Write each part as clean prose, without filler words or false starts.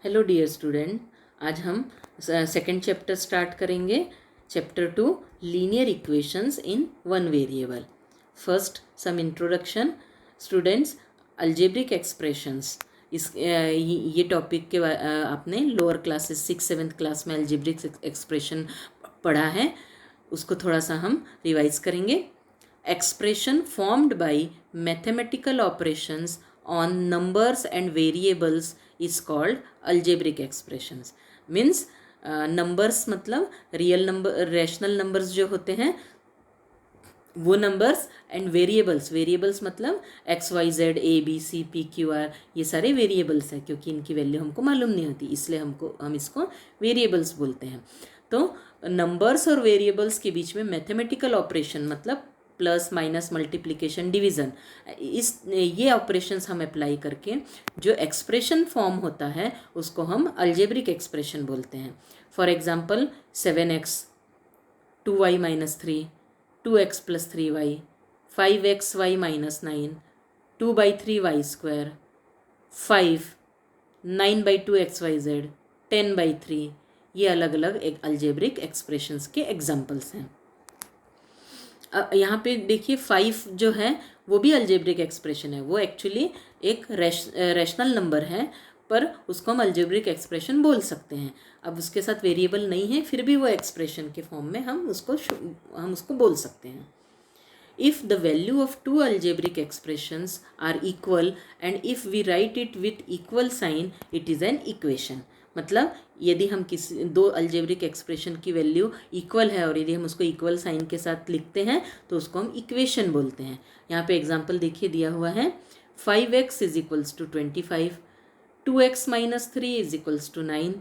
Hello dear student, आज हम second chapter start करेंगे। Chapter 2 linear equations in one variable. First some introduction. Students, algebraic expressions ये topic के आपने lower classes 6-7 class में algebraic expression पढ़ा है, उसको थोड़ा सा हम रिवाइज करेंगे। Expression formed by mathematical operations on numbers and variables is called algebraic expressions. Means numbers मतलब रियल नंबर, रैशनल नंबर्स जो होते हैं वो नंबर्स, एंड वेरिएबल्स मतलब x y z a b c p q r, ये सारे variables हैं क्योंकि इनकी वैल्यू हमको मालूम नहीं होती, इसलिए हम इसको वेरिएबल्स बोलते हैं। तो नंबर्स और वेरिएबल्स के बीच में मैथमेटिकल ऑपरेशन मतलब प्लस माइनस मल्टीप्लिकेशन डिवीज़न, ये ऑपरेशंस हम अप्लाई करके जो एक्सप्रेशन फॉर्म होता है उसको हम अलजेब्रिक एक्सप्रेशन बोलते हैं। For example 7x 2y-3, 2x + 3y, 5xy - 9, 2/3y², 5, 9/2xyz, 10/3, ये अलग अलग एक अलजेब्रिक एक्सप्रेशंस के एग्जाम्पल्स हैं। यहाँ पे देखिए 5 जो है वो भी अलजेब्रिक एक्सप्रेशन है, वो एक्चुअली एक रैशनल नंबर है, पर उसको हम अलजेब्रिक एक्सप्रेशन बोल सकते हैं। अब उसके साथ वेरिएबल नहीं है, फिर भी वो एक्सप्रेशन के फॉर्म में हम उसको बोल सकते हैं। If the value of two algebraic expressions are equal and if we write it with equal sign, it is an equation. मतलब यदि हम किसी दो अलजेब्रिक एक्सप्रेशन की वैल्यू इक्वल है और यदि हम उसको इक्वल साइन के साथ लिखते हैं तो उसको हम इक्वेशन बोलते हैं। यहाँ पे एग्जांपल देखिए दिया हुआ है, 5x = 25, 2x - 3 = 9,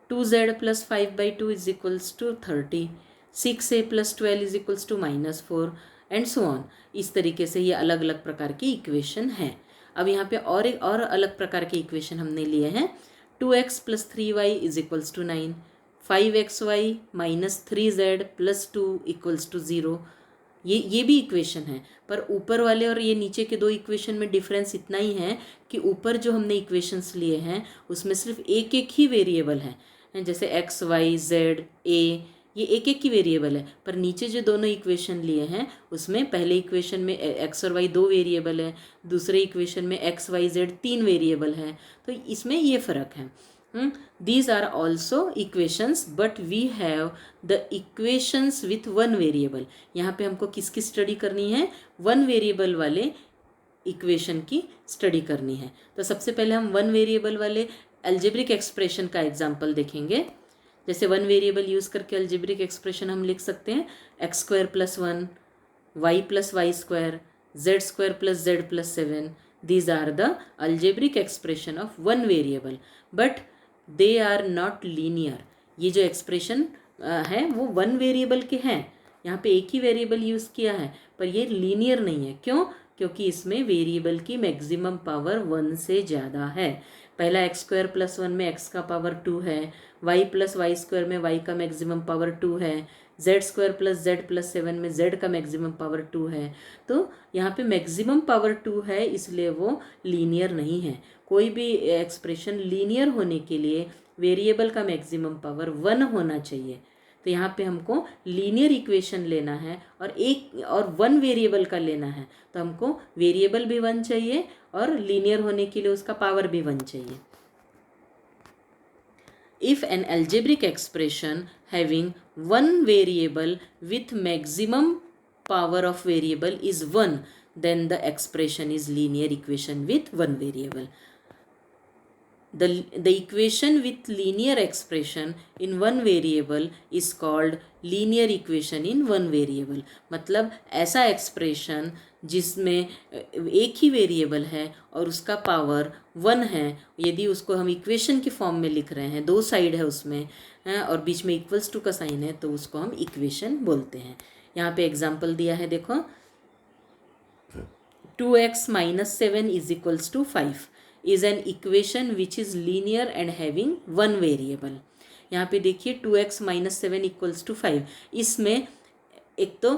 2z + 5/2 = 30, 6a + 12 = -4 and so on. इस तरीके से ये अलग अलग प्रकार की इक्वेशन हैं। अब यहाँ पे और अलग प्रकार के इक्वेशन हमने लिए हैं। 2x + 3y = 9, 5xy - 3z + 2 = 0, ये भी इक्वेशन है। पर ऊपर वाले और ये नीचे के दो इक्वेशन में डिफरेंस इतना ही है कि ऊपर जो हमने इक्वेशंस लिए हैं उसमें सिर्फ एक एक ही वेरिएबल है, जैसे x y z a, ये एक एक की वेरिएबल है। पर नीचे जो दोनों इक्वेशन लिए हैं उसमें पहले इक्वेशन में x और y 2 वेरिएबल है, दूसरे इक्वेशन में x y z 3 वेरिएबल है, तो इसमें ये फ़र्क है। These are also equations but we have the equations with one variable. यहाँ पे हमको किसकी स्टडी करनी है? वन वेरिएबल वाले इक्वेशन की स्टडी करनी है। तो सबसे पहले हम वन वेरिएबल वाले अलजेब्रिक एक्सप्रेशन का एग्जाम्पल देखेंगे। जैसे वन वेरिएबल यूज़ करके अलजेब्रिक एक्सप्रेशन हम लिख सकते हैं x² + 1, y + y², z² + z + 7. These are the algebraic expression of one variable, but they are not linear. ये जो एक्सप्रेशन है वो वन वेरिएबल के हैं, यहाँ पे एक ही वेरिएबल यूज़ किया है, पर ये लीनियर नहीं है। क्यों? क्योंकि इसमें वेरिएबल की मैक्सिमम पावर 1 से ज़्यादा है। पहला x² + 1 में x का पावर 2 है, y + y² में y का मैक्सिमम पावर 2 है, z² + z + 7 में z का मैक्सिमम पावर 2 है। तो यहाँ पे मैक्सिमम पावर 2 है, इसलिए वो लीनियर नहीं है। कोई भी एक्सप्रेशन लीनियर होने के लिए वेरिएबल का मैक्सिमम पावर 1 होना चाहिए। तो यहाँ पे हमको लीनियर इक्वेशन लेना है और वन वेरिएबल का लेना है, तो हमको वेरिएबल भी 1 चाहिए और लीनियर होने के लिए उसका पावर भी 1 चाहिए। If an algebraic expression having one variable with maximum power of variable is 1, then the expression is linear equation with one variable. The equation with linear expression in one variable is called linear equation in one variable. मतलब ऐसा expression जिसमें एक ही variable है और उसका power 1 है, यदि उसको हम इक्वेशन के फॉर्म में लिख रहे हैं, दो साइड है उसमें और बीच में इक्वल्स टू का साइन है, तो उसको हम इक्वेशन बोलते हैं। यहाँ पे एग्जांपल दिया है, देखो 2x - 7 = 5 is an equation which is linear and having one variable. यहाँ पे देखिए 2x - 7 = 5, इसमें एक तो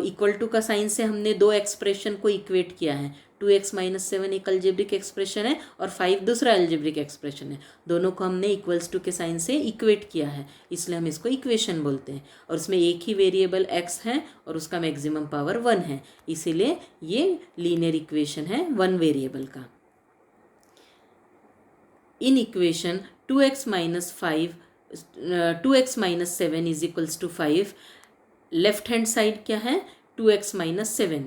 इक्वल टू का साइन से हमने दो एक्सप्रेशन को इक्वेट किया है। 2x माइनस 7 एक अल्जेब्रिक एक्सप्रेशन है और 5 दूसरा अल्जेब्रिक एक्सप्रेशन है। दोनों को हमने इक्वल्स टू के साइन से इक्वेट किया है, इसलिए हम इसको इक्वेशन बोलते हैं। और उसमें एक ही वेरिएबल x है और उसका मैक्सिमम पावर 1 है, इसीलिए ये लीनियर इक्वेशन है 1 वेरिएबल का। In equation 2x minus 7 is equals to 5, left hand side क्या है 2x माइनस 7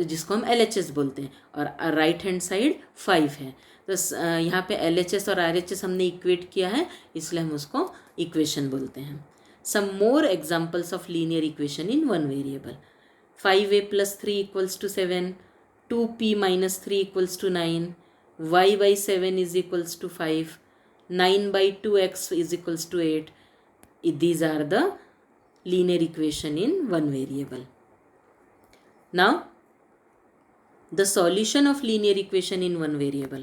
जिसको हम LHS बोलते हैं, और राइट हैंड साइड 5 है। तो यहाँ पे LHS और RHS हमने इक्वेट किया है, इसलिए हम उसको इक्वेशन बोलते हैं। Some more examples of linear equation in 1 variable. 5a plus 3 equals to 7, 2p minus 3 equals to 9, y by 7 is equals to 5, 9 by 2x is equals to 8. These are the linear equation in 1 variable. Now, the solution of linear equation in 1 variable.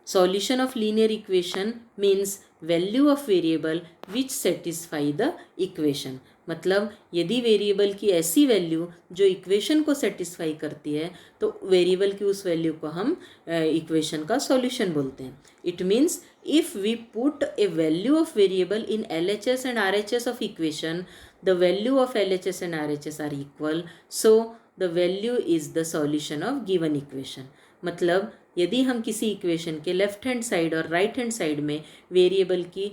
Solution of linear equation means value of variable which satisfy the equation. मतलब यदि variable की ऐसी value जो equation को satisfy करती है तो variable की उस वैल्यू को हम इक्वेशन का सॉल्यूशन बोलते हैं। It means if we put a value of variable in LHS and RHS of equation, the value of LHS and RHS are equal, so the value is the solution of given equation. मतलब यदि हम किसी equation के left hand side और right hand side में variable की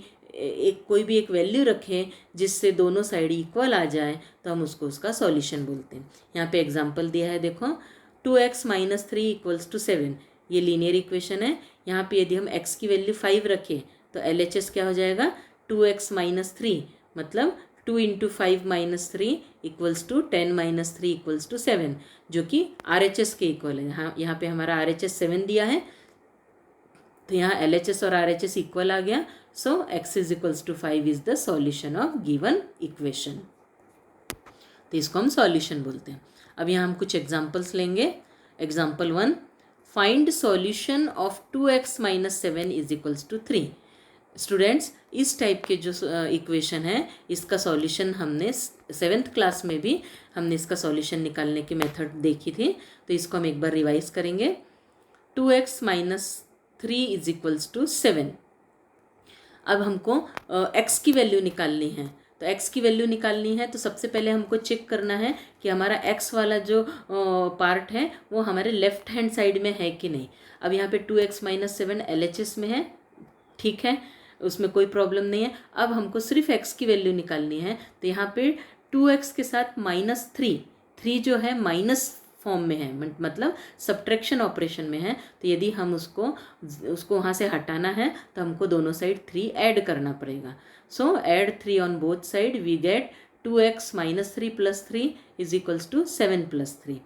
कोई भी एक वैल्यू रखें जिससे दोनों साइड इक्वल आ जाए तो हम उसको उसका सॉल्यूशन बोलते हैं। यहाँ पे एग्जांपल दिया है, देखो 2x माइनस 3 इक्वल्स टू 7, ये लीनियर इक्वेशन है। यहाँ पे यदि हम x की वैल्यू 5 रखें तो LHS क्या हो जाएगा 2x माइनस 3, मतलब 2 into 5 minus 3 equals to 10 minus 3 equals to 7, जो कि RHS के इक्वल है। हाँ, यहाँ पे हमारा RHS 7 दिया है तो यहाँ LHS और RHS इक्वल आ गया, so x is equals to 5 is the solution of given equation. तो इसको हम सॉल्यूशन बोलते हैं। अब यहाँ हम कुछ एग्जांपल्स लेंगे। Example 1, find solution of 2x minus 7 is equals to 3। Students, इस टाइप के जो इक्वेशन है इसका सॉल्यूशन हमने 7th क्लास में भी हमने इसका सॉल्यूशन निकालने की मेथड देखी थी, तो इसको हम एक बार रिवाइज करेंगे। 2x minus 3 is equals to 7। अब हमको x की वैल्यू निकालनी है, तो x की वैल्यू निकालनी है तो सबसे पहले हमको चेक करना है कि हमारा x वाला जो पार्ट है वो हमारे लेफ्ट हैंड साइड में है कि नहीं। अब यहाँ पे 2x माइनस 7 LHS में है, ठीक है, उसमें कोई प्रॉब्लम नहीं है। अब हमको सिर्फ x की वैल्यू निकालनी है, तो यहाँ पे 2x के साथ माइनस 3 जो है माइनस फॉर्म में है, मतलब सब्ट्रैक्शन ऑपरेशन में है। तो यदि हम उसको वहाँ से हटाना है तो हमको दोनों साइड 3 ऐड करना पड़ेगा। So add 3 on both side, we get 2x minus 3 plus 3 is equals to 7 plus 3।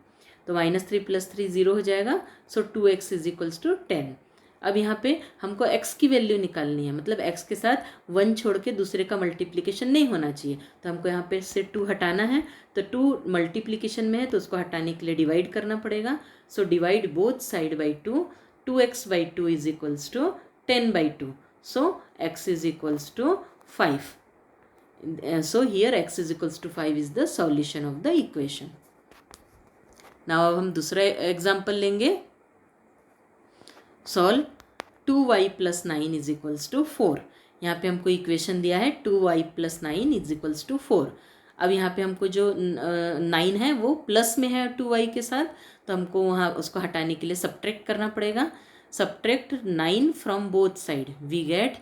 तो माइनस 3 प्लस 3 0 हो जाएगा, सो 2x इज इक्वल्स टू 10। अब यहाँ पे हमको x की वैल्यू निकालनी है, मतलब x के साथ 1 छोड़ के दूसरे का मल्टीप्लिकेशन नहीं होना चाहिए, तो हमको यहाँ पे से 2 हटाना है। तो 2 मल्टीप्लिकेशन में है तो उसको हटाने के लिए डिवाइड करना पड़ेगा। So divide both side by 2, 2x by 2 is equals to 10 by 2, so x is equals to 5। So here x is equals to 5 is the solution of the equation. Now अब हम दूसरा एग्जाम्पल लेंगे। Solve 2y plus 9 is equals to 4। यहाँ पे हमको equation दिया है 2y plus 9 is equals to 4। अब यहाँ पे हमको जो 9 है वो प्लस में है 2y के साथ, तो हमको वहाँ उसको हटाने के लिए सब्ट्रैक्ट करना पड़ेगा। Subtract 9 from both side, we get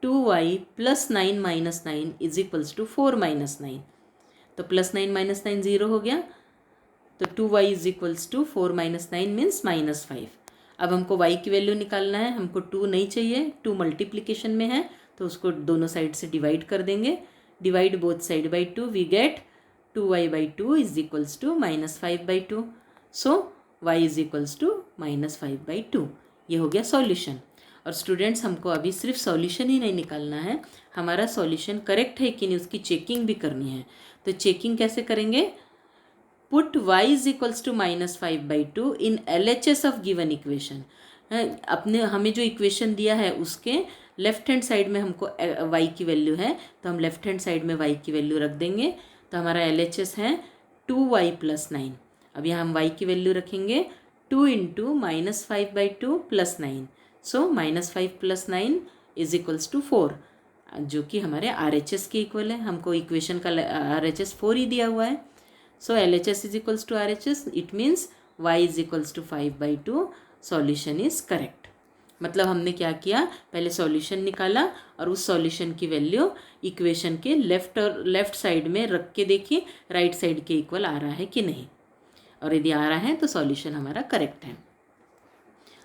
2y plus 9 minus 9 is equals to 4 minus 9। तो प्लस 9 माइनस 9 0 हो गया, तो 2y is equals to 4 minus 9 means minus 5। अब हमको y की वैल्यू निकालना है, हमको 2 नहीं चाहिए, 2 मल्टीप्लिकेशन में है तो उसको दोनों साइड से डिवाइड कर देंगे। Divide both side by 2, we get 2y by 2 is equals to minus 5 by 2। So y is equals to minus 5 by 2। ये हो गया सॉल्यूशन। और स्टूडेंट्स, हमको अभी सिर्फ सॉल्यूशन ही नहीं निकालना है, हमारा सॉल्यूशन करेक्ट है कि नहीं उसकी चेकिंग भी करनी है। तो चेकिंग कैसे करेंगे? Put y is equals to minus 5 by 2 in LHS of given equation. अपने हमें जो इक्वेशन दिया है उसके लेफ्ट हैंड साइड में हमको y की वैल्यू है, तो हम लेफ्ट हैंड साइड में y की वैल्यू रख देंगे। तो हमारा LHS है 2y प्लस 9। अब यहाँ हम y की वैल्यू रखेंगे 2 इंटू -5/2 + 9, सो -5 + 9 = 4, जो कि हमारे RHS के इक्वल है। हमको इक्वेशन का RHS 4 ही दिया हुआ है। सो LHS = RHS, it means y = 5/2, solution is correct. मतलब हमने क्या किया, पहले सॉल्यूशन निकाला और उस सॉल्यूशन की वैल्यू इक्वेशन के लेफ्ट साइड में रख के देखिए राइट साइड के इक्वल आ रहा है कि नहीं, और यदि आ रहा है तो सॉल्यूशन हमारा करेक्ट है।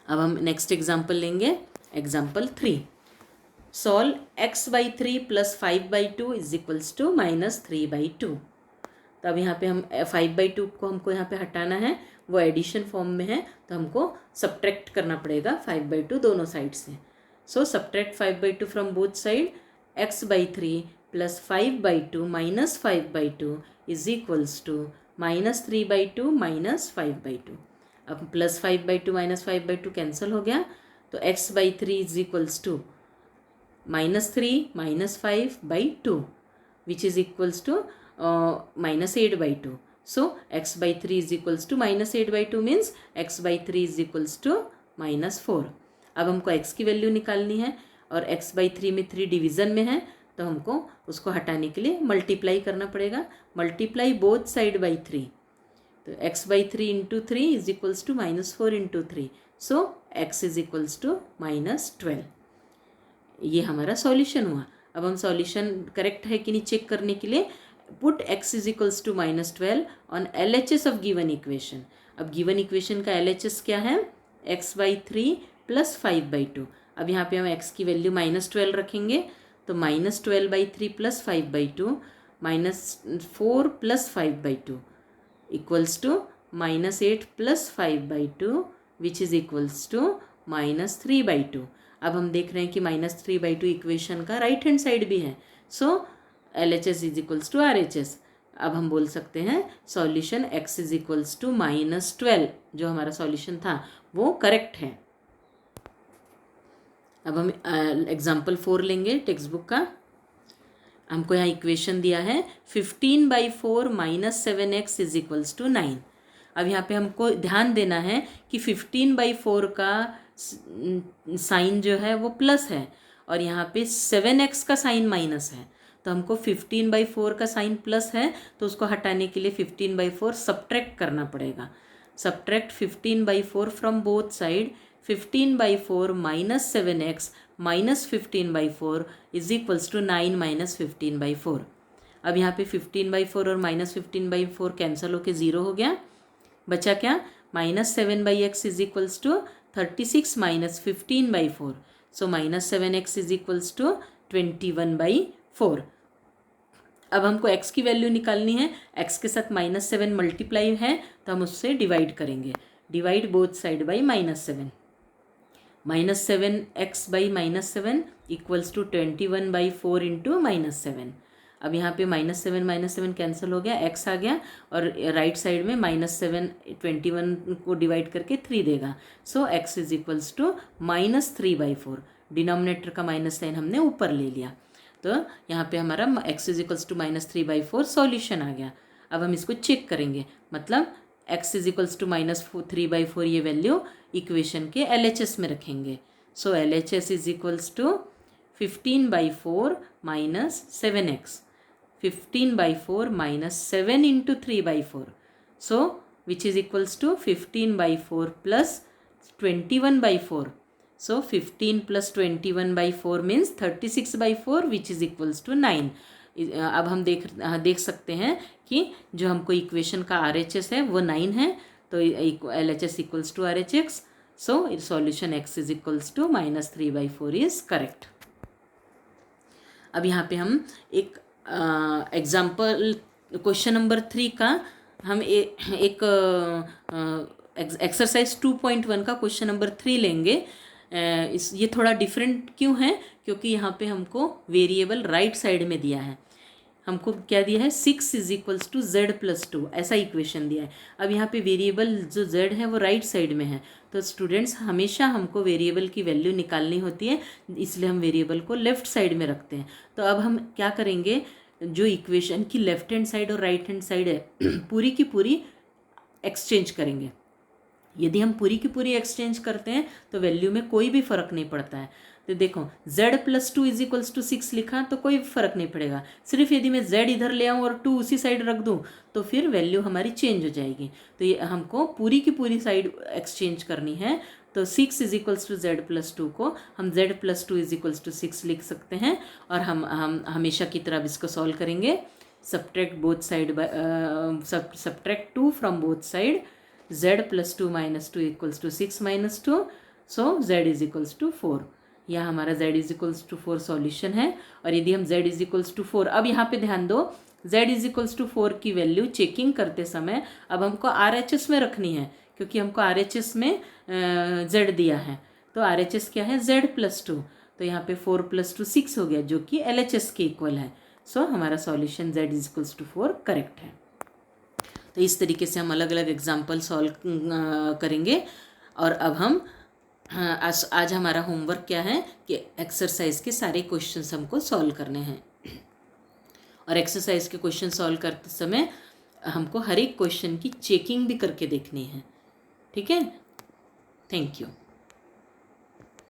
अब हम नेक्स्ट एग्जाम्पल लेंगे, एग्जाम्पल 3। Solve x/3 + 5/2 = -3/2। तो अब यहाँ पे हम 5/2 को हमको यहाँ पे हटाना है, वो एडिशन फॉर्म में है तो हमको सब्ट्रैक्ट करना पड़ेगा 5/2 दोनों साइड से। So subtract 5/2 from both side, x/3 + 5/2 - 5/2 = -3/2 - 5/2। अब +5/2 - 5/2 कैंसिल हो गया, तो x/3 = -3 - 5/2 which is equals to -8/2. So x/3 = -8/2 means x/3 = -4। अब हमको x की वैल्यू निकालनी है और x/3 में 3 डिवीज़न में है तो हमको उसको हटाने के लिए मल्टीप्लाई करना पड़ेगा। मल्टीप्लाई बोथ साइड बाई 3, तो x/3 × 3 = -4 × 3, सो x = -12। ये हमारा सॉल्यूशन हुआ। अब हम सॉल्यूशन करेक्ट है कि नहीं चेक करने के लिए put x = -12 on LHS of given equation. अब गिवन इक्वेशन का LHS क्या है, x/3 + 5/2। अब यहाँ पे हम x की वैल्यू -12 रखेंगे, तो -12/3 + 5/2 -4 + 5/2 = -8 + 5/2 which is equals to -3/2। अब हम देख रहे हैं कि -3/2 इक्वेशन का राइट हैंड साइड भी है, सो LHS = RHS। अब हम बोल सकते हैं सॉल्यूशन x = -12, जो हमारा सॉल्यूशन था वो करेक्ट है। अब हम एग्जाम्पल 4 लेंगे टेक्स्ट बुक का। हमको यहाँ इक्वेशन दिया है 15/4 - 7x = 9। अब यहाँ पे हमको ध्यान देना है कि 15/4 का साइन जो है वो प्लस है और यहाँ पे 7x का साइन माइनस है, तो हमको 15/4 का साइन प्लस है तो उसको हटाने के लिए 15/4 सब्ट्रैक्ट करना पड़ेगा। Subtract 15/4 from both side, 15/4 - 7x - 15/4 = 9 - 15/4। अब यहाँ पे 15/4 और -15/4 कैंसिल होके 0 हो गया, बचा क्या, -7/x = 36 - 15/4, सो -7x = 21/4। अब हमको x की वैल्यू निकालनी है, x के साथ -7 मल्टीप्लाई है तो हम उससे डिवाइड करेंगे, divide both side by -7, -7x/-7 = 21/4 × -7। अब यहाँ पे -7 कैंसिल हो गया, x आ गया और राइट साइड में -7 21 को डिवाइड करके 3 देगा, सो x = -3/4। डिनोमिनेटर का माइनस साइन हमने ऊपर ले लिया, तो यहाँ पे हमारा x = -3/4 सॉल्यूशन आ गया। अब हम इसको चेक करेंगे, मतलब x = -3/4 ये वैल्यू इक्वेशन के LHS में रखेंगे, सो LHS = 15/4 - 7x, 15/4 - 7 × 3/4, so which is equals to 15/4 + 21/4, so 15 + 21/4 means 36/4 which is equals to 9। अब हम देख सकते हैं कि जो हमको इक्वेशन का RHS है वो 9 है, तो LHS = RHS, so solution x = -3/4 is correct। अब यहाँ पे हम एक एग्जाम्पल क्वेश्चन नंबर 3 का हम एक एक्सरसाइज 2.1 का क्वेश्चन नंबर 3 लेंगे। ये थोड़ा डिफरेंट क्यों है, क्योंकि यहाँ पे हमको वेरिएबल राइट साइड में दिया है। हमको क्या दिया है, 6 = z + 2, ऐसा इक्वेशन दिया है। अब यहाँ पे वेरिएबल जो z है वो राइट साइड में है, तो स्टूडेंट्स हमेशा हमको वेरिएबल की वैल्यू निकालनी होती है, इसलिए हम वेरिएबल को लेफ़्ट साइड में रखते हैं। तो अब हम क्या करेंगे, जो इक्वेशन की लेफ़्ट हैंड साइड और राइट हैंड साइड है पूरी की पूरी एक्सचेंज करेंगे। यदि हम पूरी की पूरी एक्सचेंज करते हैं तो वैल्यू में कोई भी फ़र्क नहीं पड़ता है। तो देखो z+2 = 6 लिखा तो कोई फ़र्क नहीं पड़ेगा, सिर्फ यदि मैं z इधर ले आऊँ और 2 उसी साइड रख दूँ तो फिर वैल्यू हमारी चेंज हो जाएगी। तो ये हमको पूरी की पूरी साइड एक्सचेंज करनी है। तो 6 = z+2 को हम z+2 = 6 लिख सकते हैं। और हम हमेशा की तरह इसको सॉल्व करेंगे। Subtract both side by subtract 2 from both side, z+2 - 2 = 6 - 2, so z = 4। यह हमारा z = 4 सॉल्यूशन है। और यदि हम z = 4, अब यहाँ पे ध्यान दो, z = 4 की वैल्यू चेकिंग करते समय अब हमको RHS में रखनी है, क्योंकि हमको RHS में z दिया है। तो RHS क्या है, z+2। तो यहाँ पे 4 + 2 6 हो गया, जो कि LHS के इक्वल है। सो हमारा सॉल्यूशन z = 4 करेक्ट है। तो इस तरीके से हम अलग अलग एग्जाम्पल सॉल्व करेंगे। और अब हम आज हमारा होमवर्क क्या है कि एक्सरसाइज के सारे क्वेश्चंस हमको सॉल्व करने हैं। और एक्सरसाइज के क्वेश्चन सॉल्व करते समय हमको हर एक क्वेश्चन की चेकिंग भी करके देखनी है। ठीक है, थैंक यू।